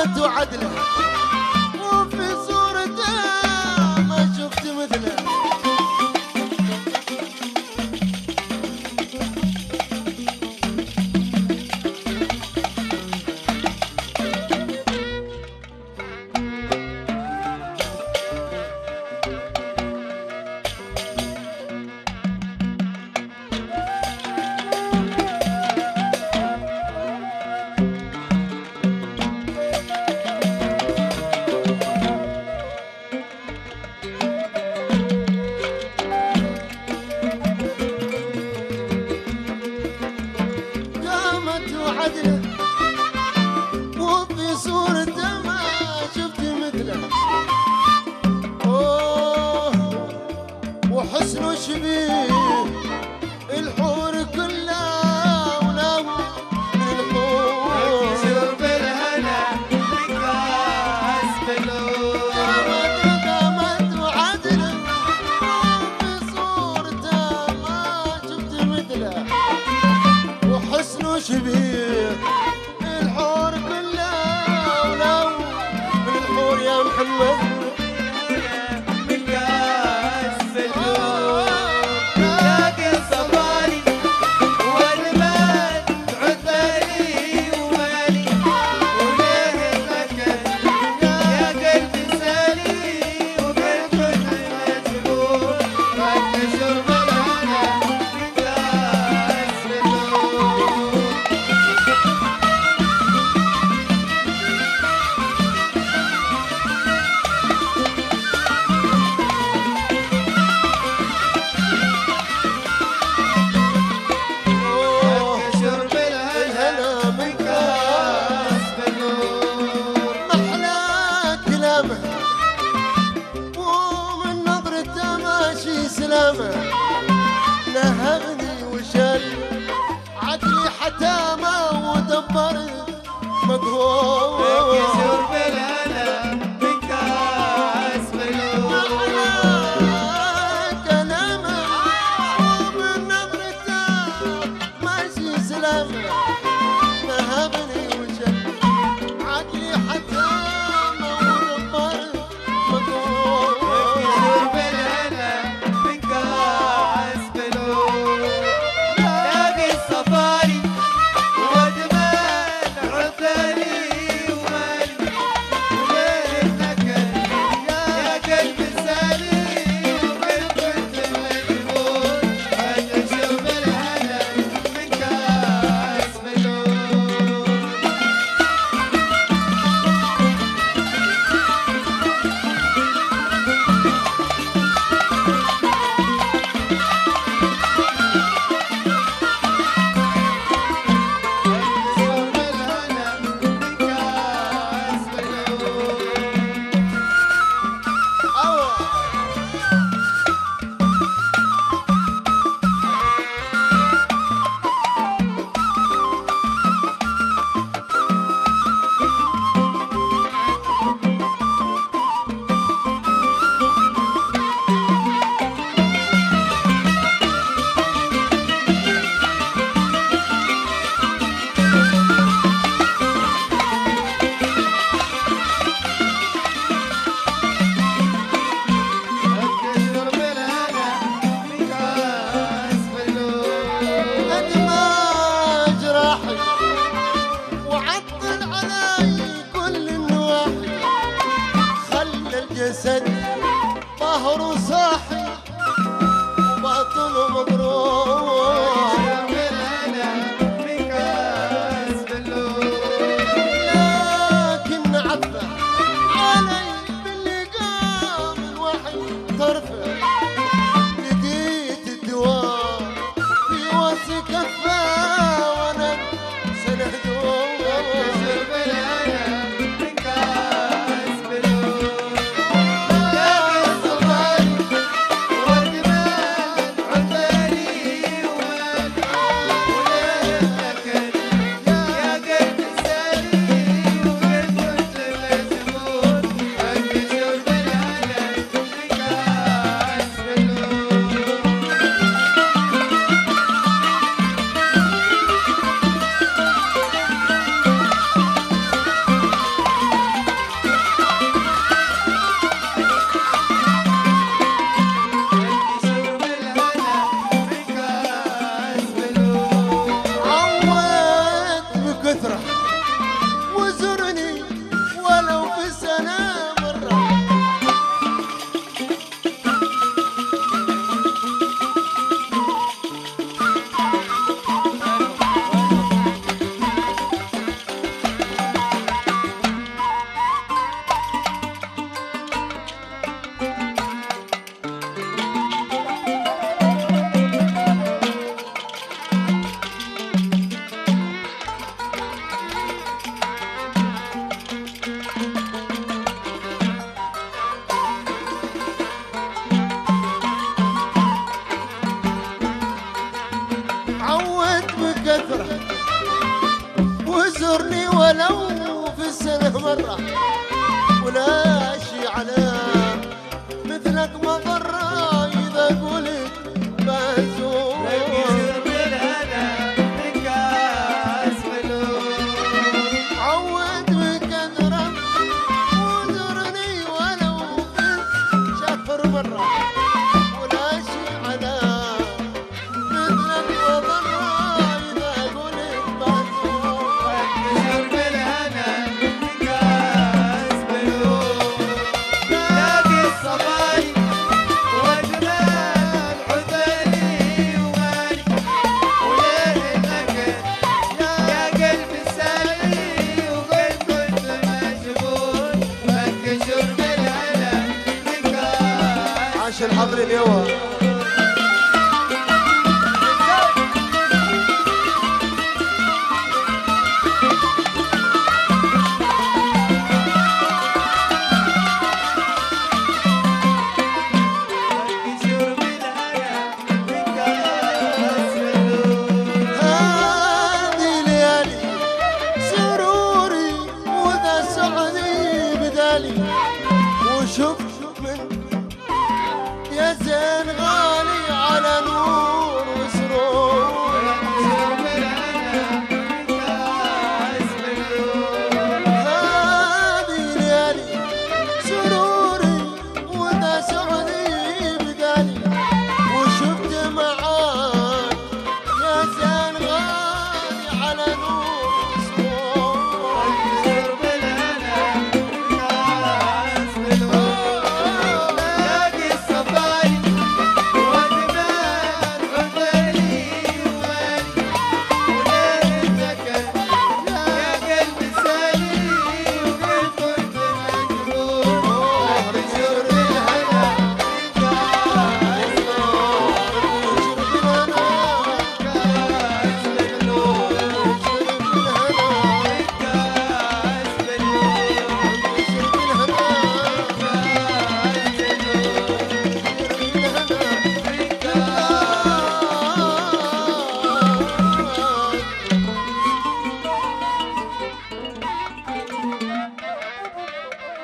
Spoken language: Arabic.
قامت وعدله وفي صورته ما شفت مثله. وفي صورته ما شفت مثله. اوه وحسنه شبيه الحور كلها ولو من الحور. شوف الهنا بكاس بلور. قامت وعدله وفي صورته ما شفت مثله. وحسنه شبيه الحور كلها ولو من الحور يا محمد. ومن نظرته ماشي سلامه نهبني وشل عقلي حتامه ودبر مقهور. شرب الهنا من كاس بلور. كلامه ومن نظرته ماشي سلامه نهبني وشل عقلي حتامه ودبر مقهور. شرب الهنا من كاس بلور. لاقي الصفاري ودمان عذالي ومالي وليه النكد يا قلب سالي وقلب المجبور. هذا شرب الهنا من كاس بلور. شرب الهنا من كاس بلور. شرب الهنا من كاس بلور. أدمى جراحي وعطل علي كل النواحي خلى الجسد طاهر وصاحي وباطنه مضروب. شرب الهنا من كاس بلور. لكن عفى علي باللي قام الوحي طرفه لقيت الدواء في وصي كفه وانا سنه دوم. شرب الهنا من كاس بلور. مرة ولا شي على مثلك مضرة إذا قلت بزور. ركز بالهنا من كاس فلوس. عود بكثرة وزرني ولو كنت شافر مرة ولا شي على مثلك مضرة إذا قلت بزور. ركز بالهنا من كاس فلوس. لاقي الصبايا واجمال عذالي ومالي وليه النكد يا قلبي سالي وقلب كنت مجبور. ركز بالهنا من كاس. عاش الحضر اليوم. هذه ليالي سروري وذا سعدي بدالي